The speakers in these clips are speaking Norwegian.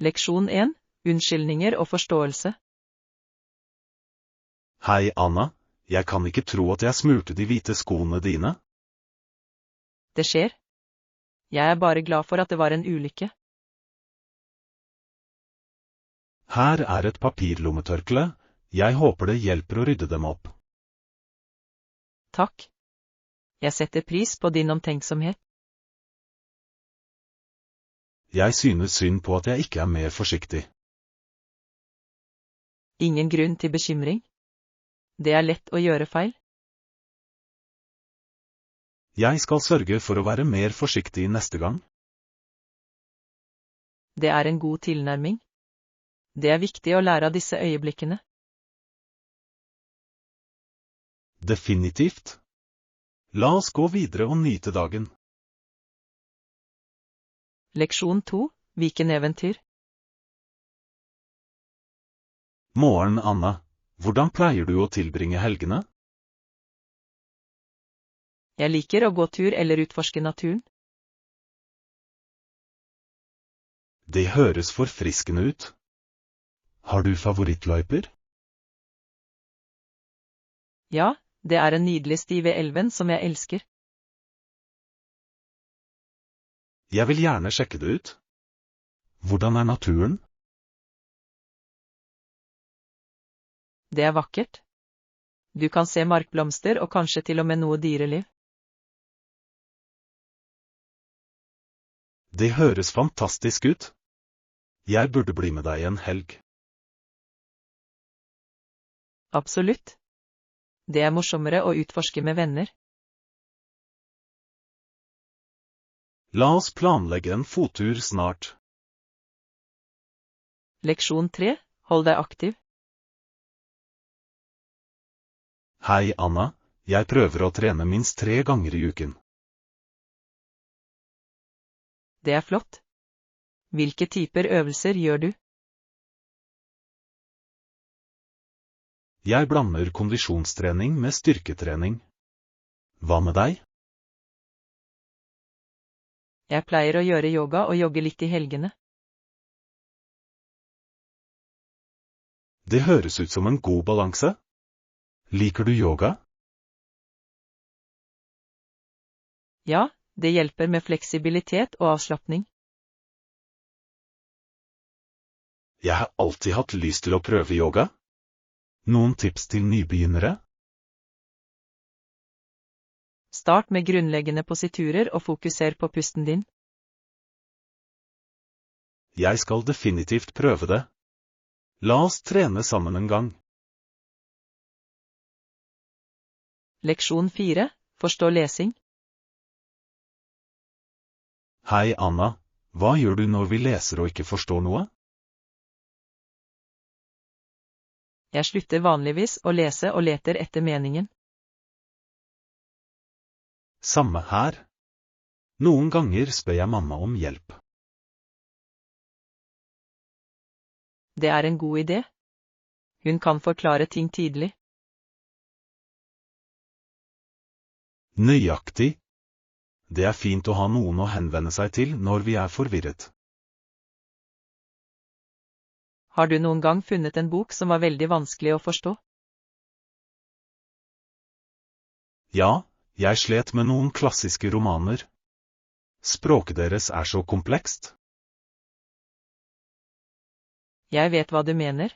Leksjon 1. Unnskyldninger og forståelse. Hei, Anna. Jeg kan ikke tro at jeg smurte de hvite skoene dine. Det skjer. Jeg er bare glad for at det var en ulykke. Her er et papirlommetørkle. Jeg håper det hjelper å rydde dem opp. Takk. Jeg setter pris på din omtenksomhet. Jeg synes synd på at jeg ikke er mer forsiktig. Ingen grunn til bekymring. Det er lett å gjøre feil. Jeg skal sørge for å være mer forsiktig neste gang. Det er en god tilnærming. Det er viktig å lære av disse øyeblikkene. Definitivt. La oss gå videre og nyte dagen. Leksjon 2. Viken-eventyr. Morgen, Anna. Hvordan pleier du å tilbringe helgene? Jeg liker å gå tur eller utforske naturen. Det høres forfriskende ut. Har du favorittløyper? Ja, det er en nydelig sti ved elven som jeg elsker. Jeg vil gjerne sjekke det ut. Hvordan er naturen? Det er vakkert. Du kan se markblomster og kanskje til og med noe dyreliv. Det høres fantastisk ut. Jeg burde bli med deg en helg. Absolutt. Det er morsommere å utforske med venner. La oss planlegge en fottur snart. Leksjon 3. Hold deg aktiv. Hei, Anna. Jeg prøver å trene minst 3 ganger i uken. Det er flott. Hvilke typer øvelser gjør du? Jeg blander kondisjonstrening med styrketrening. Hva med deg? Jeg pleier å gjøre yoga og jogge litt i helgene. Det høres ut som en god balanse. Liker du yoga? Ja, det hjelper med fleksibilitet og avslappning. Jeg har alltid hatt lyst til å prøve yoga. Noen tips til nybegynnere? Start med grunnleggende positurer og fokuser på pusten din. Jeg skal definitivt prøve det. La oss trene sammen en gang. Leksjon 4. Forstå lesing. Hei, Anna. Hva gjør du når vi leser og ikke forstår noe? Jeg slutter vanligvis å lese og leter etter meningen. Samme her. Noen ganger spør jeg mamma om hjelp. Det er en god idé. Hun kan forklare ting tydelig. Nøyaktig. Det er fint å ha noen å henvende seg til når vi er forvirret. Har du noen gang funnet en bok som var veldig vanskelig å forstå? Ja, jeg slet med noen klassiske romaner. Språket deres er så komplekst. Jeg vet hva du mener.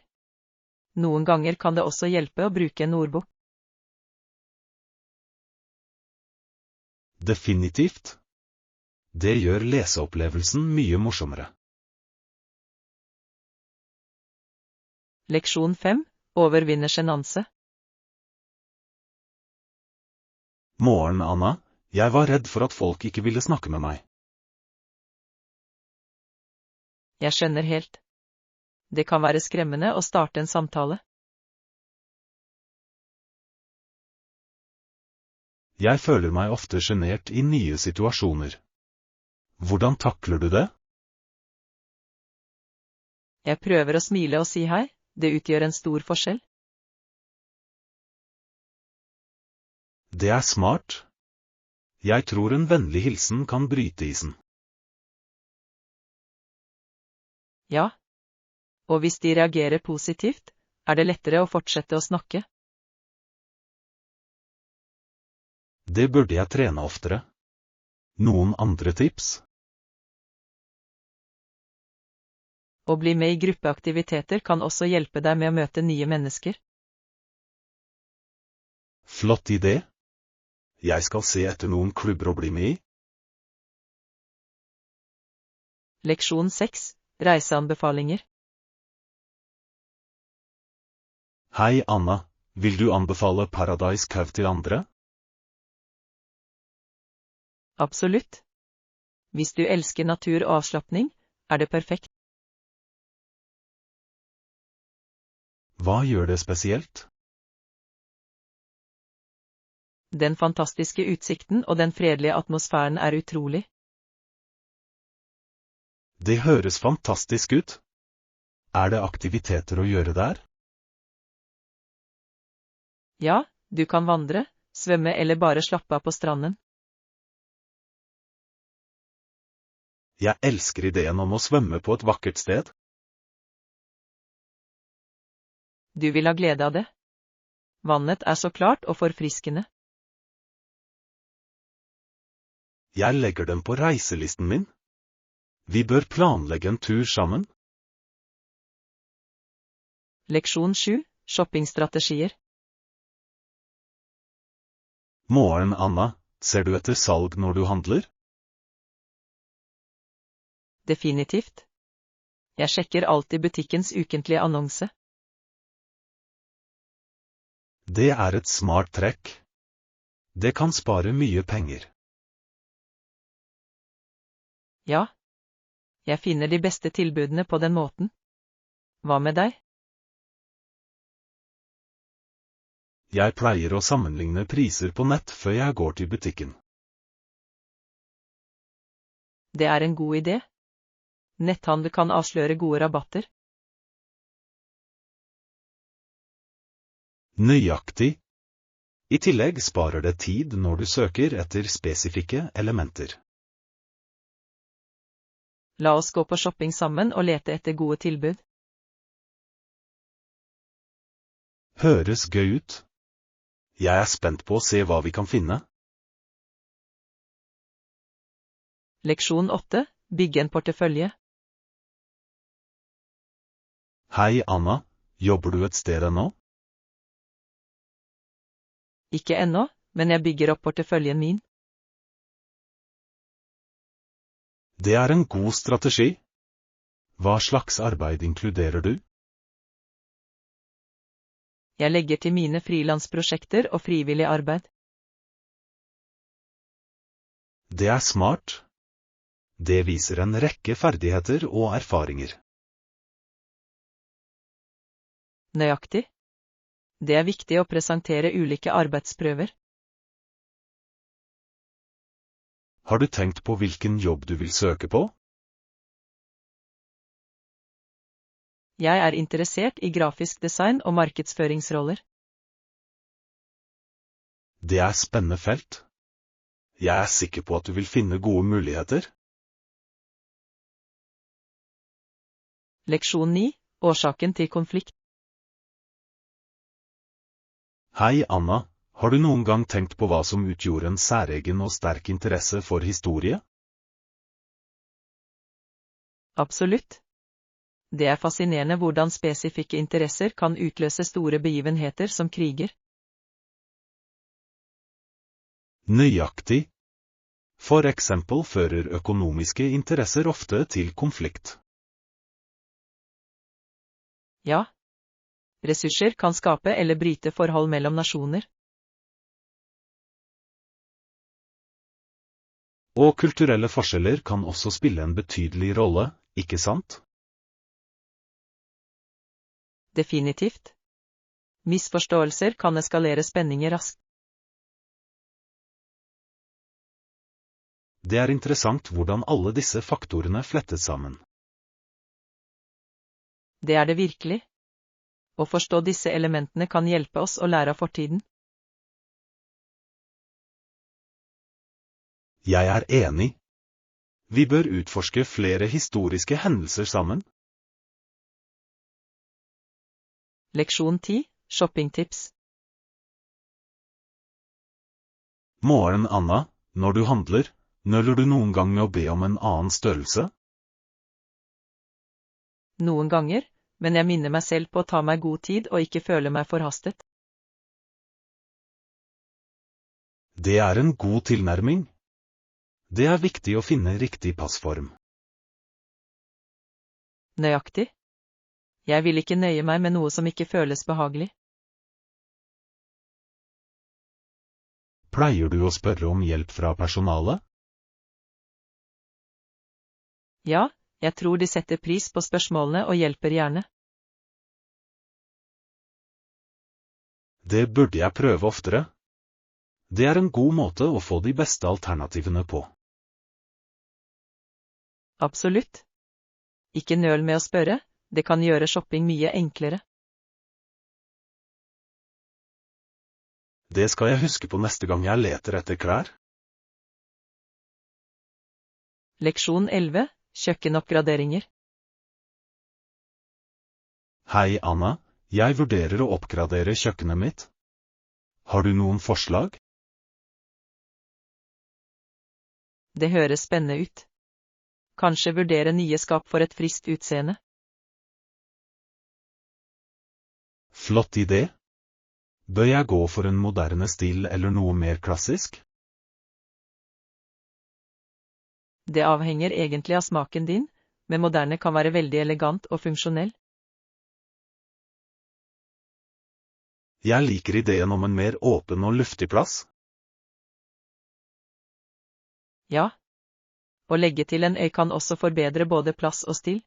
Noen ganger kan det også hjelpe å bruke en ordbok. Definitivt. Det gjør leseopplevelsen mye morsommere. Leksjon 5. Overvinne sjenanse. Morgen, Anna. Jeg var redd for at folk ikke ville snakke med meg. Jeg skjønner helt. Det kan være skremmende å starte en samtale. Jeg føler meg ofte sjenert i nye situasjoner. Hvordan takler du det? Jeg prøver å smile og si hei, det utgjør en stor forskjell. Det er smart. Jeg tror en vennlig hilsen kan bryte isen. Ja. Og hvis de reagerer positivt, er det lettere å fortsette å snakke. Det burde jeg trene oftere. Noen andre tips? Å bli med i gruppeaktiviteter kan også hjelpe deg med å møte nye mennesker. Flott idé. Jeg skal se etter noen klubber å bli med i. Leksjon 6. Reiseanbefalinger. Hei Anna, vil du anbefale Paradise Cove til andre? Absolutt. Hvis du elsker natur og avslapping, er det perfekt. Hva gjør det spesielt? Den fantastiske utsikten og den fredelige atmosfæren er utrolig. Det høres fantastisk ut. Er det aktiviteter å gjøre der? Ja, du kan vandre, svømme eller bare slappe av på stranden. Jeg elsker ideen om å svømme på et vakkert sted. Du vil ha glede av det. Vannet er så klart og forfriskende. Jeg legger den på reiselisten min. Vi bør planlegge en tur sammen. Leksjon 7. Shoppingstrategier. Morgen, Anna, ser du etter salg når du handler? Definitivt. Jeg sjekker alltid butikkens ukentlige annonse. Det er et smart trekk. Det kan spare mye penger. Ja. Jeg finner de beste tilbudene på den måten. Hva med deg? Jeg pleier å sammenligne priser på nett før jeg går til butikken. Det er en god idé. Netthandel kan avsløre gode rabatter. Nøyaktig. I tillegg sparer det tid når du søker etter spesifikke elementer. La oss gå på shopping sammen og lete etter gode tilbud. Høres gøy ut. Jeg er spent på å se hva vi kan finne. Leksjon 8. Bygge en portefølje. Hei Anna, jobber du et sted ennå? Ikke ennå, men jeg bygger opp porteføljen min. Det er en god strategi. Hva slags arbeid inkluderer du? Jeg legger til mine frilansprosjekter og frivillig arbeid. Det er smart. Det viser en rekke ferdigheter og erfaringer. Nøyaktig. Det er viktig å presentere ulike arbeidsprøver. Har du tenkt på hvilken jobb du vil søke på? Jeg er interessert i grafisk design og markedsføringsroller. Det er spennende felt. Jeg er sikker på at du vil finne gode muligheter. Leksjon 9. Årsaken til konflikt. Hei Anna, har du noen gang tenkt på hva som utgjorde en særegen og sterk interesse for historie? Absolutt. Det er fascinerende hvordan spesifikke interesser kan utløse store begivenheter som kriger. Nøyaktig. For eksempel fører økonomiske interesser ofte til konflikt. Ja. Ressurser kan skape eller bryte forhold mellom nasjoner. Og kulturelle forskjeller kan også spille en betydelig rolle, ikke sant? Definitivt. Misforståelser kan eskalere spenninger raskt. Det er interessant hvordan alle disse faktorene flettes sammen. Det er det virkelig. Å forstå disse elementene kan hjelpe oss å lære av fortiden. Jeg er enig. Vi bør utforske flere historiske hendelser sammen. Leksjon 10, shoppingtips. Morgen, Anna, når du handler, nøler du noen gang med å be om en annen størrelse? Noen ganger, men jeg minner meg selv på å ta meg god tid og ikke føle meg forhastet. Det er en god tilnærming. Det er viktig å finne riktig passform. Nøyaktig. Jeg vil ikke nøye meg med noe som ikke føles behagelig. Pleier du å spørre om hjelp fra personalet? Ja, jeg tror de setter pris på spørsmålene og hjelper gjerne. Det burde jeg prøve oftere. Det er en god måte å få de beste alternativene på. Absolutt. Ikke nøl med å spørre, det kan gjøre shopping mye enklere. Det skal jeg huske på neste gang jeg leter etter klær. Leksjon 11, kjøkkenoppgraderinger. Hei, Anna, jeg vurderer å oppgradere kjøkkenet mitt. Har du noen forslag? Det høres spennende ut. Kanskje vurdere nye skap for et friskt utseende. Flott idé. Bør jeg gå for en moderne stil eller noe mer klassisk? Det avhenger egentlig av smaken din, men moderne kan være veldig elegant og funksjonell. Jeg liker ideen om en mer åpen og luftig plass. Ja. Å legge til en øy kan også forbedre både plass og stil.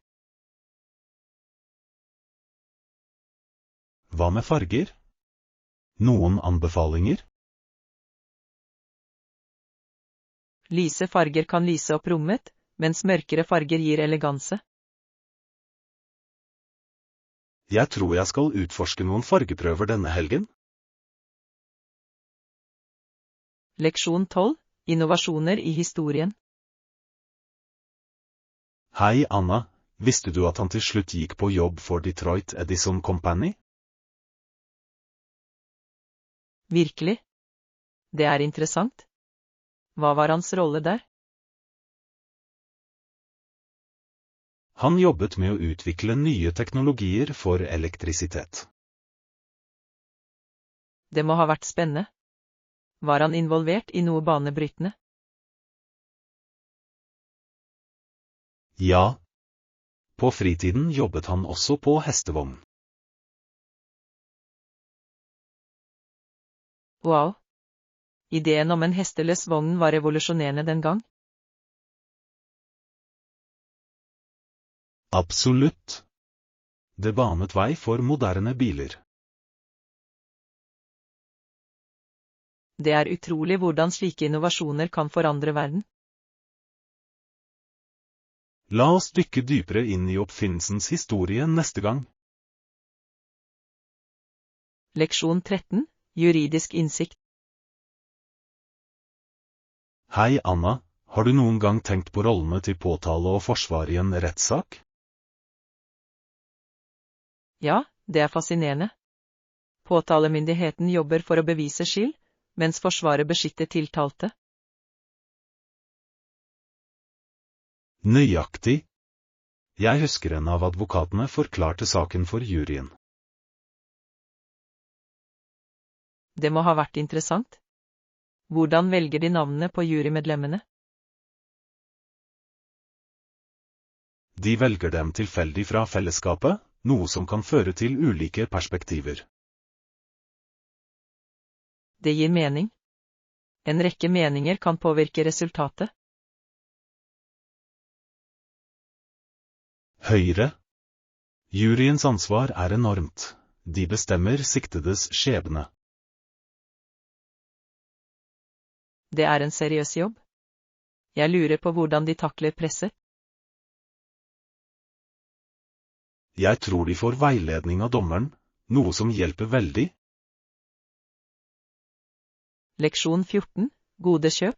Hva med farger? Noen anbefalinger? Lyse farger kan lyse opp rommet, mens mørkere farger gir eleganse. Jeg tror jeg skal utforske noen fargeprøver denne helgen. Leksjon 12, innovasjoner i historien. Hei, Anna, visste du at han til slutt gikk på jobb for Detroit Edison Company? Virkelig? Det er interessant. Hva var hans rolle der? Han jobbet med å utvikle nye teknologier for elektrisitet. Det må ha vært spennende. Var han involvert i noe banebrytende? Ja. På fritiden jobbet han også på hestevogn. Wow. Ideen om en hesteløs vogn var revolusjonerende den gang. Absolutt. Det banet vei for moderne biler. Det er utrolig hvordan slike innovasjoner kan forandre verden. La oss dykke dypere inn i oppfinnelsens historie neste gang. Leksjon 13, juridisk innsikt. Hei, Anna, har du noen gang tenkt på rollene til påtale og forsvar i en rettssak? Ja, det er fascinerende. Påtalemyndigheten jobber for å bevise skyld, mens forsvaret beskytter tiltalte. Nøyaktig. Jeg husker en av advokatene forklarte saken for juryen. Det må ha vært interessant. Hvordan velger de navnene på jurymedlemmene? De velger dem tilfeldig fra fellesskapet, noe som kan føre til ulike perspektiver. Det gir mening. En rekke meninger kan påvirke resultatet. Høyre. Juryens ansvar er enormt. De bestemmer siktedes skjebne. Det er en seriøs jobb. Jeg lurer på hvordan de takler presset. Jeg tror de får veiledning av dommeren, noe som hjelper veldig. Leksjon 14, gode kjøp.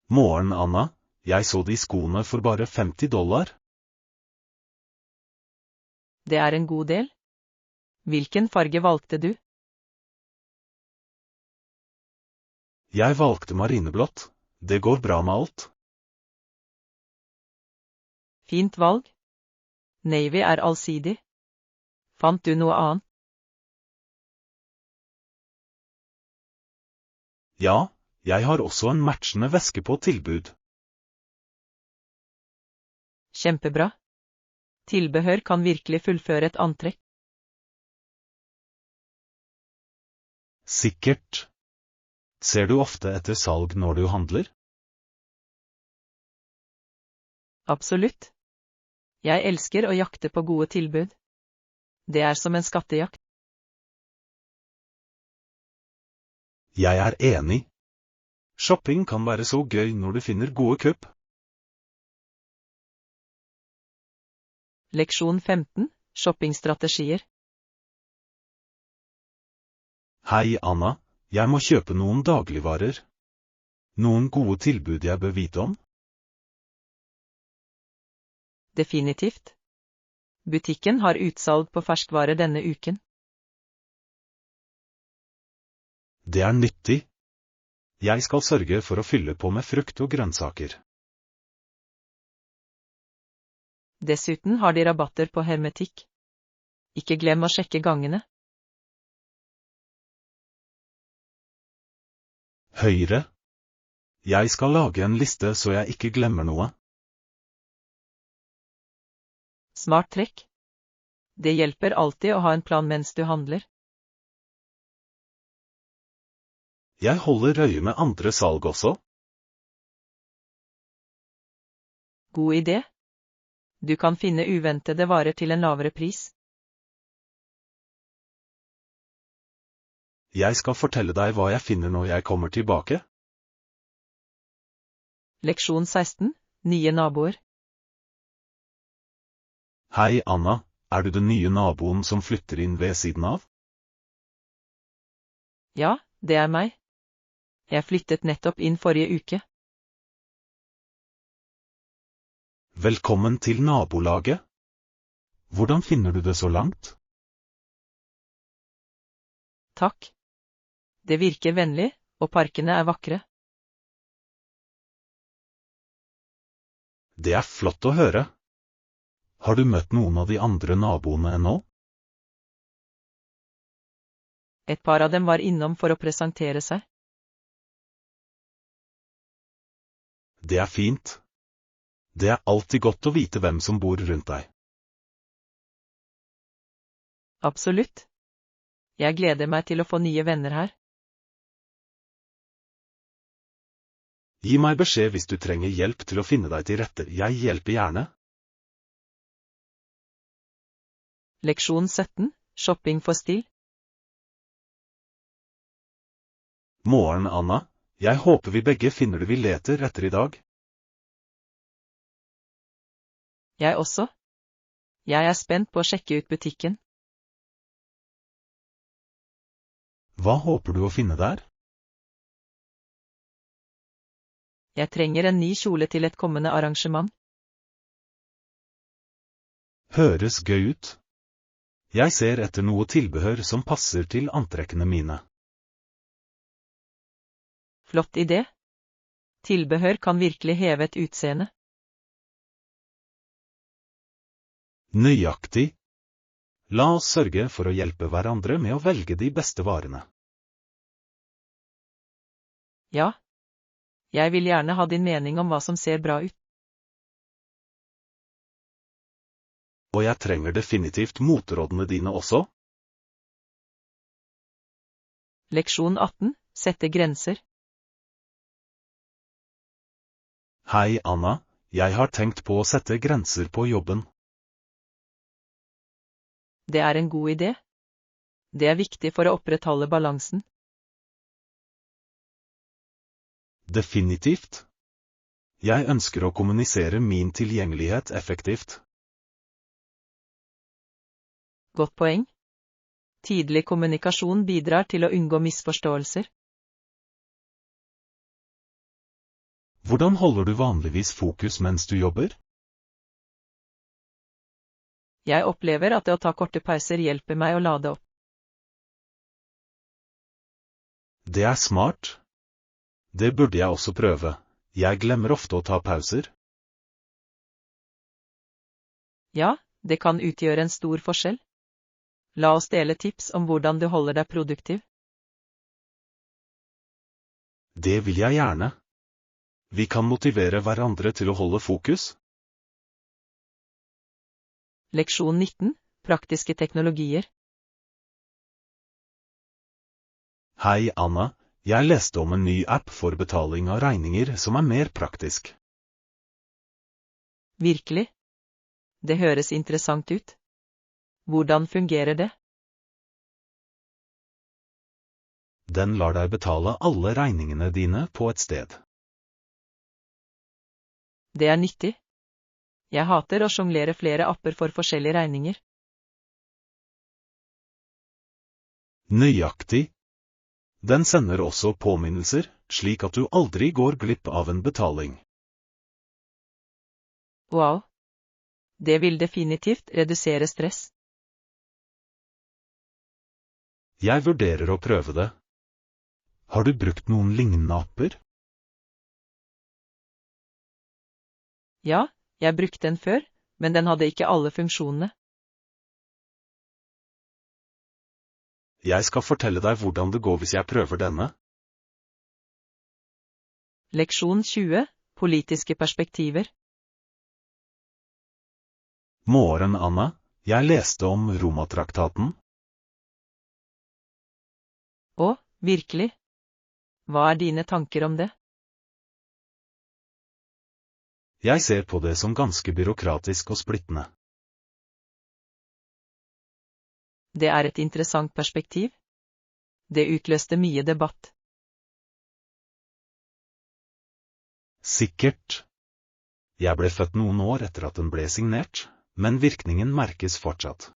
Morgen, Anna. Jeg så de skoene for bare $50. Det er en god del. Hvilken farge valgte du? Jeg valgte marineblått. Det går bra med alt. Fint valg. Navy er allsidig. Fant du noe annet? Ja, jeg har også en matchende veske på tilbud. Kjempebra. Tilbehør kan virkelig fullføre et antrekk. Sikkert. Ser du ofte etter salg når du handler? Absolutt. Jeg elsker å jakte på gode tilbud. Det er som en skattejakt. Jeg er enig. Shopping kan være så gøy når du finner gode kupp. Leksjon 15. Shoppingstrategier. Hei Anna, jeg må kjøpe noen dagligvarer. Noen gode tilbud jeg bør vite om? Definitivt. Butikken har utsalg på ferskvare denne uken. Det er nyttig. Jeg skal sørge for å fylle på med frukt og grønnsaker. Dessuten har de rabatter på hermetikk. Ikke glem å sjekke gangene. Høyre. Jeg skal lage en liste så jeg ikke glemmer noe. Smart trekk. Det hjelper alltid å ha en plan mens du handler. Jeg holder øye med andre salg også. God idé. Du kan finne uventede varer til en lavere pris. Jeg skal fortelle deg hva jeg finner når jeg kommer tilbake. Leksjon 16. Nye naboer. Hei Anna, er du den nye naboen som flytter inn ved siden av? Ja, det er meg. Jeg flyttet nettopp inn forrige uke. Velkommen til nabolaget. Hvordan finner du det så langt? Takk. Det virker vennlig, og parkene er vakre. Det er flott å høre. Har du møtt noen av de andre naboene ennå? Et par av dem var innom for å presentere seg. Det er fint. Det er alltid godt å vite hvem som bor rundt deg. Absolutt. Jeg gleder meg til å få nye venner her. Gi meg beskjed hvis du trenger hjelp til å finne deg til rette. Jeg hjelper gjerne. Leksjon 17. Shopping for stil. Morgen, Anna. Jeg håper vi begge finner det vi leter etter i dag. Jeg også. Jeg er spent på å sjekke ut butikken. Hva håper du å finne der? Jeg trenger en ny kjole til et kommende arrangement. Høres gøy ut. Jeg ser etter noe tilbehør som passer til antrekkene mine. Flott idé. Tilbehør kan virkelig heve et utseende. Nøyaktig. La oss sørge for å hjelpe hverandre med å velge de beste varene. Ja. Jeg vil gjerne ha din mening om hva som ser bra ut. Og jeg trenger definitivt moterådene dine også. Leksjon 18. Sette grenser. Hei Anna, jeg har tenkt på å sette grenser på jobben. Det er en god idé. Det er viktig for å opprettholde balansen. Definitivt. Jeg ønsker å kommunisere min tilgjengelighet effektivt. Godt poeng. Tidlig kommunikasjon bidrar til å unngå misforståelser. Hvordan holder du vanligvis fokus mens du jobber? Jeg opplever at det å ta korte pauser hjelper meg å lade opp. Det er smart. Det burde jeg også prøve. Jeg glemmer ofte å ta pauser. Ja, det kan utgjøre en stor forskjell. La oss dele tips om hvordan du holder deg produktiv. Det vil jeg gjerne. Vi kan motivere hverandre til å holde fokus. Leksjon 19. Praktiske teknologier. Hei, Anna. Jeg leste om en ny app for betaling av regninger som er mer praktisk. Virkelig? Det høres interessant ut. Hvordan fungerer det? Den lar deg betale alle regningene dine på et sted. Det er nyttig. Jeg hater å sjonglere flere apper for forskjellige regninger. Nøyaktig. Den sender også påminnelser, slik at du aldri går glipp av en betaling. Wow. Det vil definitivt redusere stress. Jeg vurderer å prøve det. Har du brukt noen lignende apper? Ja, jeg brukte den før, men den hadde ikke alle funksjonene. Jeg skal fortelle deg hvordan det går hvis jeg prøver denne. Leksjon 20. Politiske perspektiver. Morgen, Anna. Jeg leste om Romatraktaten. Å, virkelig? Hva er dine tanker om det? Jeg ser på det som ganske byråkratisk og splittende. Det er et interessant perspektiv. Det utløste mye debatt. Sikkert. Jeg ble født noen år etter at den ble signert, men virkningen merkes fortsatt.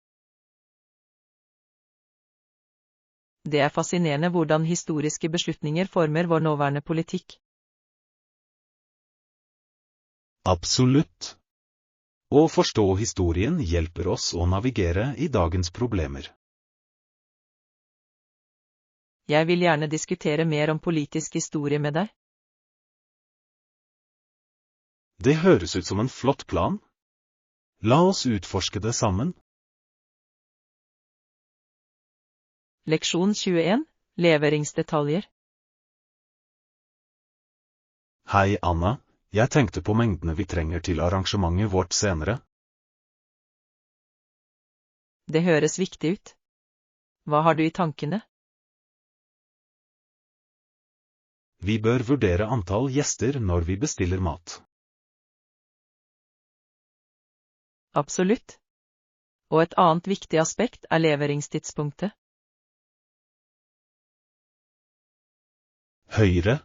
Det er fascinerende hvordan historiske beslutninger former vår nåværende politikk. Absolutt. Å forstå historien hjelper oss å navigere i dagens problemer. Jeg vil gjerne diskutere mer om politisk historie med deg. Det høres ut som en flott plan. La oss utforske det sammen. Leksjon 21. Leveringsdetaljer. Hei, Anna. Jeg tenkte på mengdene vi trenger til arrangementet vårt senere. Det høres viktig ut. Hva har du i tankene? Vi bør vurdere antall gjester når vi bestiller mat. Absolutt. Og et annet viktig aspekt er leveringstidspunktet. Høyre.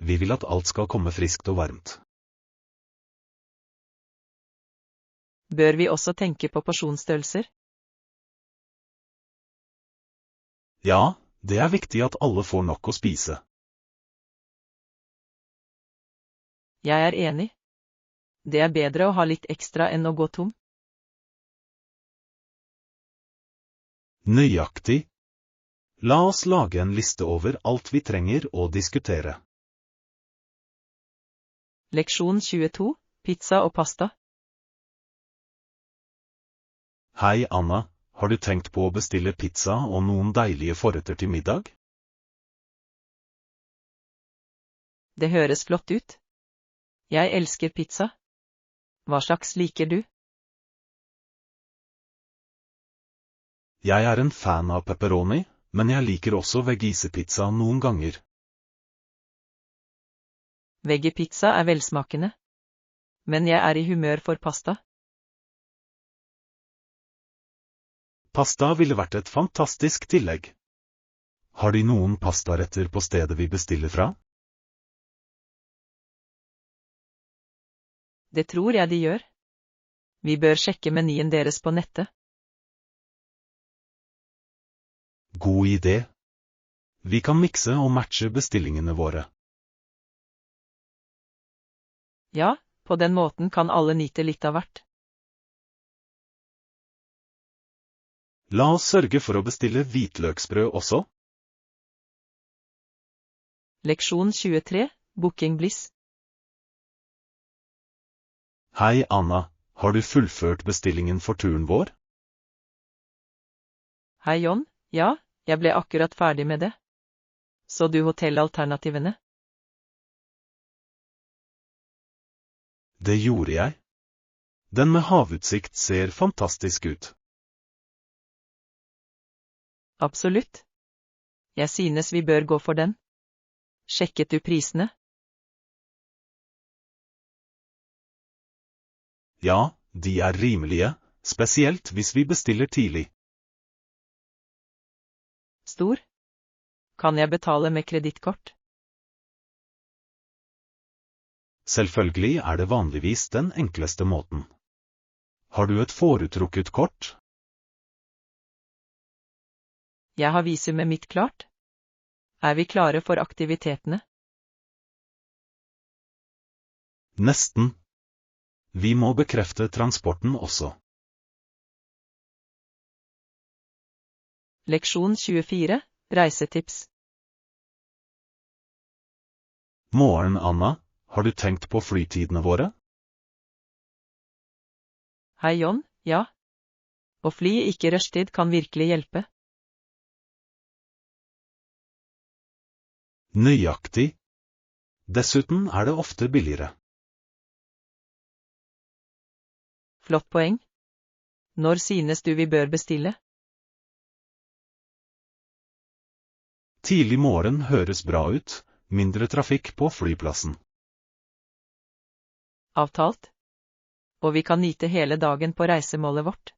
Vi vil at alt skal komme friskt og varmt. Bør vi også tenke på porsjonsstørrelser? Ja, det er viktig at alle får nok å spise. Jeg er enig. Det er bedre å ha litt ekstra enn å gå tom. Nøyaktig. La oss lage en liste over alt vi trenger å diskutere. Leksjon 22. Pizza og pasta. Hei, Anna. Har du tenkt på å bestille pizza og noen deilige forretter til middag? Det høres flott ut. Jeg elsker pizza. Hva slags liker du? Jeg er en fan av pepperoni, men jeg liker også veggisepizza noen ganger. Veggipizza er velsmakende. Men jeg er i humør for pasta. Pasta ville vært et fantastisk tillegg. Har de noen pastaretter på stedet vi bestiller fra? Det tror jeg de gjør. Vi bør sjekke menyen deres på nettet. God idé. Vi kan mikse og matche bestillingene våre. Ja, på den måten kan alle nyte litt av hvert. La oss sørge for å bestille hvitløksbrød også. Leksjon 23, Booking Bliss. Hei Anna, har du fullført bestillingen for turen vår? Hei John, ja, jeg ble akkurat ferdig med det. Så du hotellalternativene? Det gjorde jeg. Den med havutsikt ser fantastisk ut. Absolutt. Jeg synes vi bør gå for den. Sjekket du prisene? Ja, de er rimelige, spesielt hvis vi bestiller tidlig. Stor? Kan jeg betale med kredittkort? Selvfølgelig er det vanligvis den enkleste måten. Har du et foretrukket kort? Jeg har visumet mitt klart. Er vi klare for aktivitetene? Nesten. Vi må bekrefte transporten også. Leksjon 24, Reisetips. Morgen, Anna, har du tenkt på flytidene våre? Hei John, ja. Å fly ikke rushtid kan virkelig hjelpe. Nøyaktig. Dessuten er det ofte billigere. Flott poeng. Når synes du vi bør bestille? Tidlig morgen høres bra ut, mindre trafikk på flyplassen. Avtalt. Og vi kan nyte hele dagen på reisemålet vårt.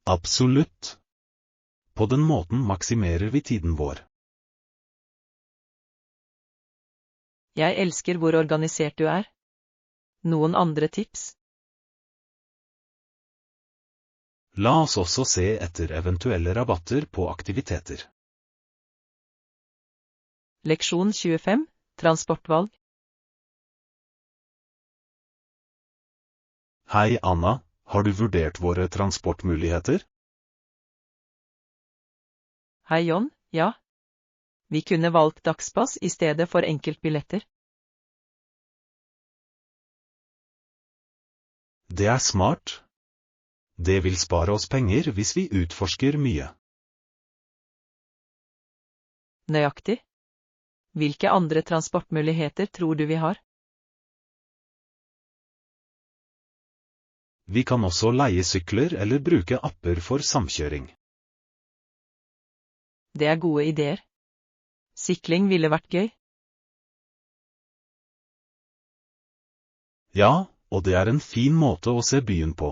Absolutt. På den måten maksimerer vi tiden vår. Jeg elsker hvor organisert du er. Noen andre tips? La oss også se etter eventuelle rabatter på aktiviteter. Leksjon 25, Transportvalg. Hei Anna, har du vurdert våre transportmuligheter? Hei John, ja. Vi kunne valgt dagspass i stedet for enkeltbilletter. Det er smart. Det vil spare oss penger hvis vi utforsker mye. Nøyaktig. Hvilke andre transportmuligheter tror du vi har? Vi kan også leie sykler eller bruke apper for samkjøring. Det er gode ideer. Sykling ville vært gøy. Ja, og det er en fin måte å se byen på.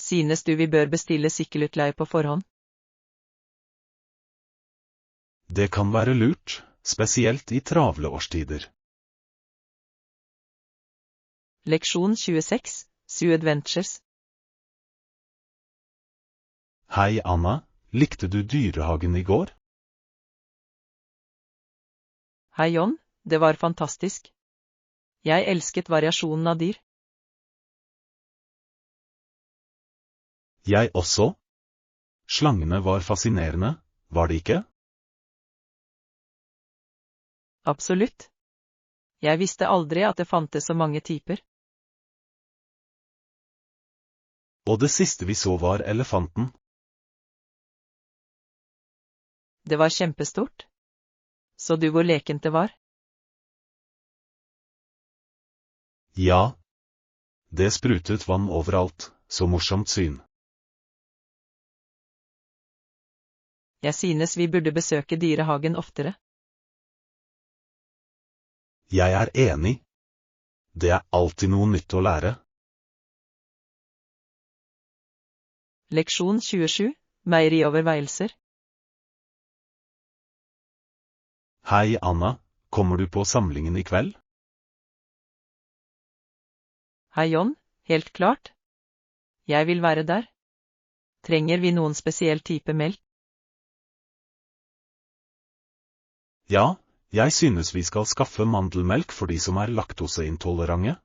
Synes du vi bør bestille sykkelutleie på forhånd? Det kan være lurt, spesielt i travle årstider. Leksjon 26, Zoo Adventures. Hei Anna, likte du dyrehagen i går? Hei John, det var fantastisk. Jeg elsket variasjonen av dyr. Jeg også. Slangene var fascinerende, var de ikke? Absolutt. Jeg visste aldri at det fantes så mange typer. Og det siste vi så var elefanten. Det var kjempestort. Så du hvor lekent det var? Ja. Det sprutet vann overalt, så morsomt syn. Jeg synes vi burde besøke dyrehagen oftere. Jeg er enig. Det er alltid noe nytt å lære. Leksjon 27, Meierioverveielser. Hei Anna, kommer du på samlingen i kveld? Hei John, helt klart. Jeg vil være der. Trenger vi noen spesiell type melk? Ja, jeg synes vi skal skaffe mandelmelk for de som er laktoseintolerante.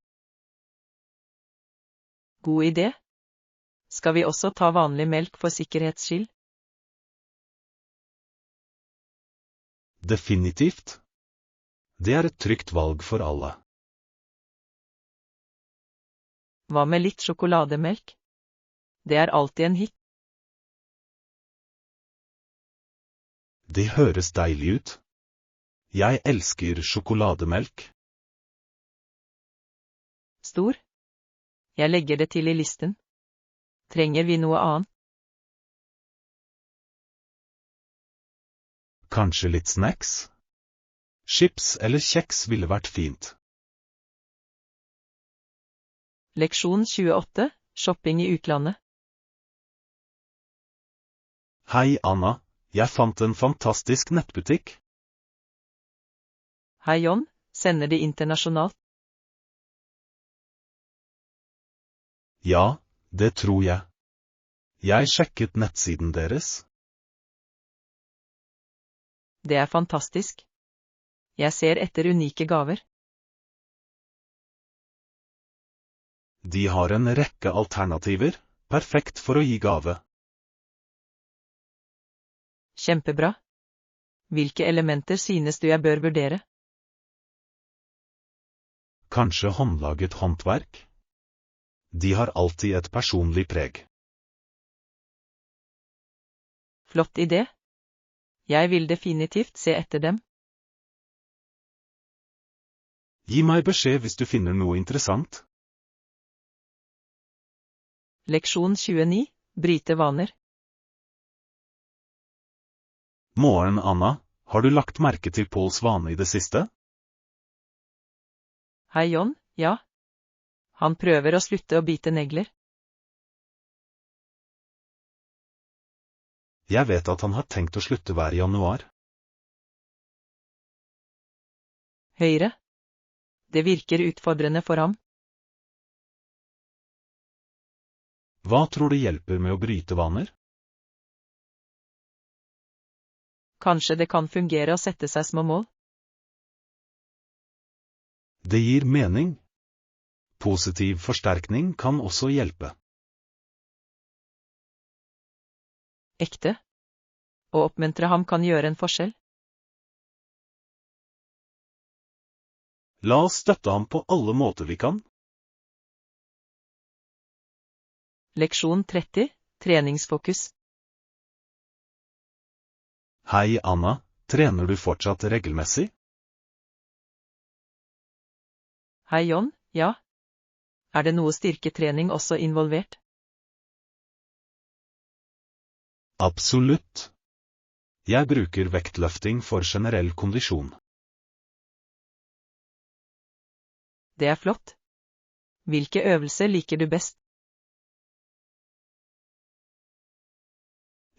God idé. Skal vi også ta vanlig melk for sikkerhets skyld? Definitivt. Det er et trygt valg for alle. Hva med litt sjokolademelk? Det er alltid en hit. Det høres deilig ut. Jeg elsker sjokolademelk. Stor. Jeg legger det til i listen. Trenger vi noe annet? Kanskje litt snacks? Chips eller kjeks ville vært fint. Leksjon 28, shopping i utlandet. Hei Anna, jeg fant en fantastisk nettbutikk. Hei John, sender de internasjonalt? Ja, det tror jeg. Jeg sjekket nettsiden deres. Det er fantastisk. Jeg ser etter unike gaver. De har en rekke alternativer, perfekt for å gi gave. Kjempebra. Hvilke elementer synes du jeg bør vurdere? Kanskje håndlaget håndverk? De har alltid et personlig preg. Flott idé. Jeg vil definitivt se etter dem. Gi meg beskjed hvis du finner noe interessant. Leksjon 29, bryte vaner. Morgen, Anna, har du lagt merke til Pauls vane i det siste? Hei John, ja. Han prøver å slutte å bite negler. Jeg vet at han har tenkt å slutte hver januar. Høyre. Det virker utfordrende for ham. Hva tror du hjelper med å bryte vaner? Kanskje det kan fungere å sette seg små mål? Det gir mening. Positiv forsterkning kan også hjelpe. Ekte. Å oppmuntre ham kan gjøre en forskjell. La oss støtte ham på alle måter vi kan. Leksjon 30, treningsfokus. Hei Anna, trener du fortsatt regelmessig? Hei John, ja. Er det noe styrketrening også involvert? Absolutt. Jeg bruker vektløfting for generell kondisjon. Det er flott. Hvilke øvelser liker du best?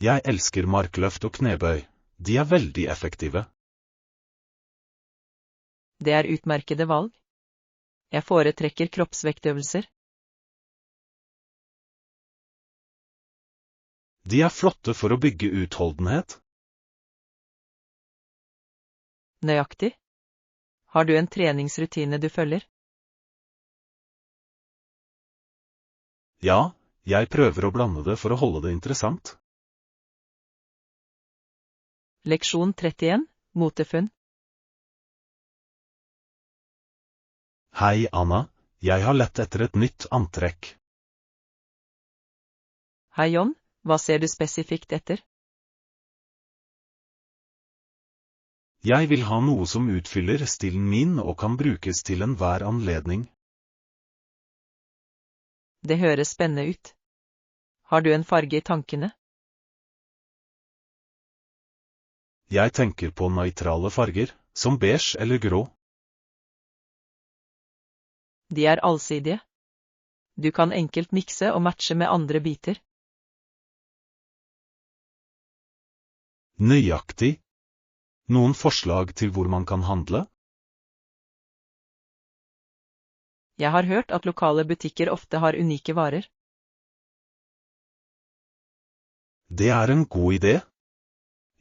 Jeg elsker markløft og knebøy. De er veldig effektive. Det er utmerkede valg. Jeg foretrekker kroppsvektøvelser. De er flotte for å bygge utholdenhet. Nøyaktig. Har du en treningsrutine du følger? Ja, jeg prøver å blande det for å holde det interessant. Leksjon 31, motefunn. Hei Anna, jeg har lett etter et nytt antrekk. Hei John, hva ser du spesifikt etter? Jeg vil ha noe som utfyller stilen min og kan brukes til enhver anledning. Det høres spennende ut. Har du en farge i tankene? Jeg tenker på nøytrale farger, som beige eller grå. De er allsidige. Du kan enkelt mikse og matche med andre biter. Nøyaktig. Noen forslag til hvor man kan handle? Jeg har hørt at lokale butikker ofte har unike varer. Det er en god idé.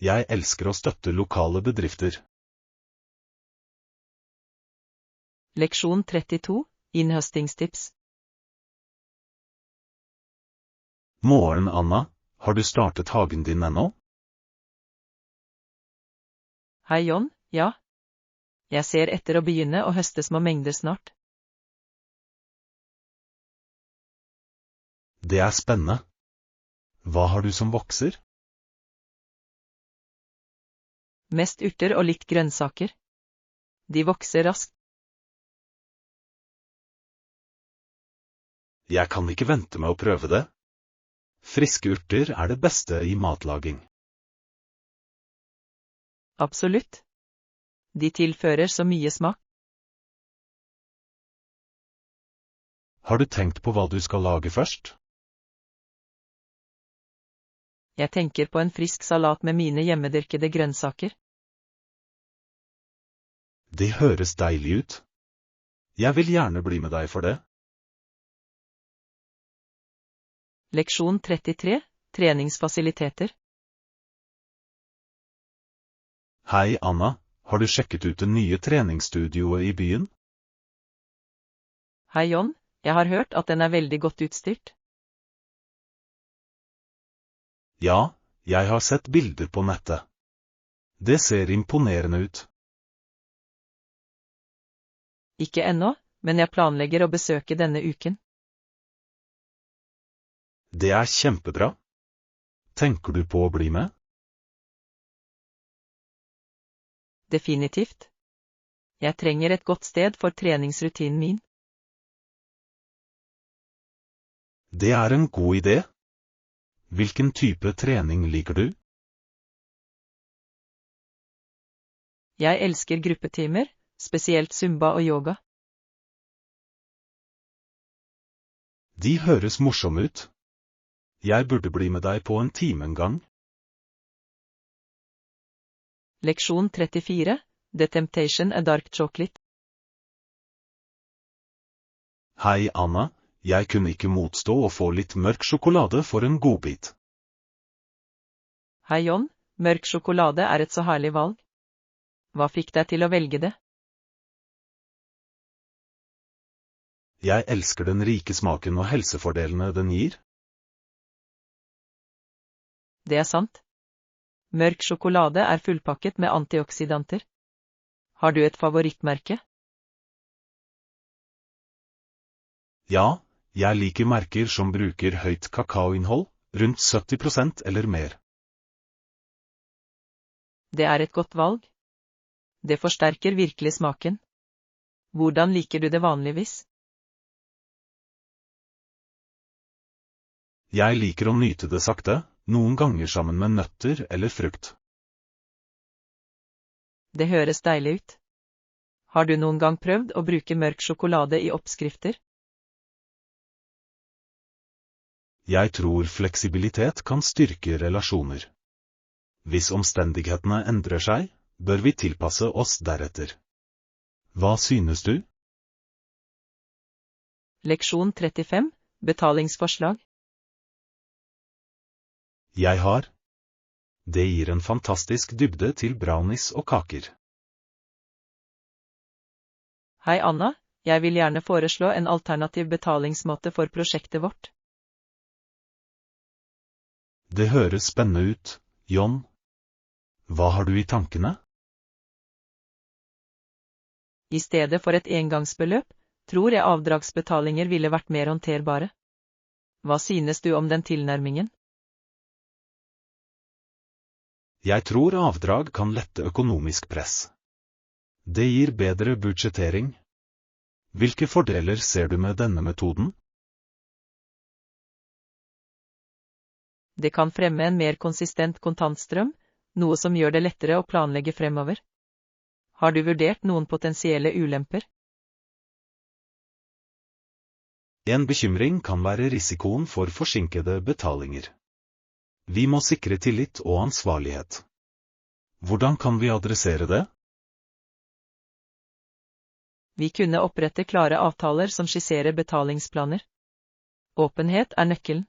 Jeg elsker å støtte lokale bedrifter. Leksjon 32, innhøstingstips. Morgen, Anna. Har du startet hagen din ennå? Hei, John, ja. Jeg ser etter å begynne å høste små mengder snart. Det er spennende. Hva har du som vokser? Mest urter og litt grønnsaker. De vokser raskt. Jeg kan ikke vente med å prøve det. Friske urter er det beste i matlaging. Absolutt. De tilfører så mye smak. Har du tenkt på hva du skal lage først? Jeg tenker på en frisk salat med mine hjemmedyrkede grønnsaker. Det høres deilig ut. Jeg vil gjerne bli med deg for det. Leksjon 33, treningsfasiliteter. Hei, Anna. Har du sjekket ut det nye treningsstudioet i byen? Hei, John. Jeg har hørt at den er veldig godt utstyrt. Ja, jeg har sett bilder på nettet. Det ser imponerende ut. Ikke ennå, men jeg planlegger å besøke denne uken. Det er kjempebra. Tenker du på å bli med? Definitivt. Jeg trenger et godt sted for treningsrutinen min. Det er en god idé. Hvilken type trening liker du? Jeg elsker gruppetimer, spesielt zumba og yoga. De høres morsomme ut. Jeg burde bli med deg på en time en gang. Leksjon 34, The Temptation a Dark Chocolate. Hei, Anna. Jeg kunne ikke motstå å få litt mørk sjokolade for en godbit. Hei, John. Mørk sjokolade er et så herlig valg. Hva fikk deg til å velge det? Jeg elsker den rike smaken og helsefordelene den gir. Det er sant. Mørk sjokolade er fullpakket med antioksidanter. Har du et favorittmerke? Ja, jeg liker merker som bruker høyt kakaoinnhold, rundt 70% eller mer. Det er et godt valg. Det forsterker virkelig smaken. Hvordan liker du det vanligvis? Jeg liker å nyte det sakte, noen ganger sammen med nøtter eller frukt. Det høres deilig ut. Har du noen gang prøvd å bruke mørk sjokolade i oppskrifter? Jeg tror fleksibilitet kan styrke relasjoner. Hvis omstendighetene endrer seg, bør vi tilpasse oss deretter. Hva synes du? Leksjon 35, betalingsforslag. Jeg har. Det gir en fantastisk dybde til brownies og kaker. Hei, Anna. Jeg vil gjerne foreslå en alternativ betalingsmåte for prosjektet vårt. Det høres spennende ut, John. Hva har du i tankene? I stedet for et engangsbeløp, tror jeg avdragsbetalinger ville vært mer håndterbare. Hva synes du om den tilnærmingen? Jeg tror avdrag kan lette økonomisk press. Det gir bedre budsjettering. Hvilke fordeler ser du med denne metoden? Det kan fremme en mer konsistent kontantstrøm, noe som gjør det lettere å planlegge fremover. Har du vurdert noen potensielle ulemper? En bekymring kan være risikoen for forsinkede betalinger. Vi må sikre tillit og ansvarlighet. Hvordan kan vi adressere det? Vi kunne opprette klare avtaler som skisserer betalingsplaner. Åpenhet er nøkkelen.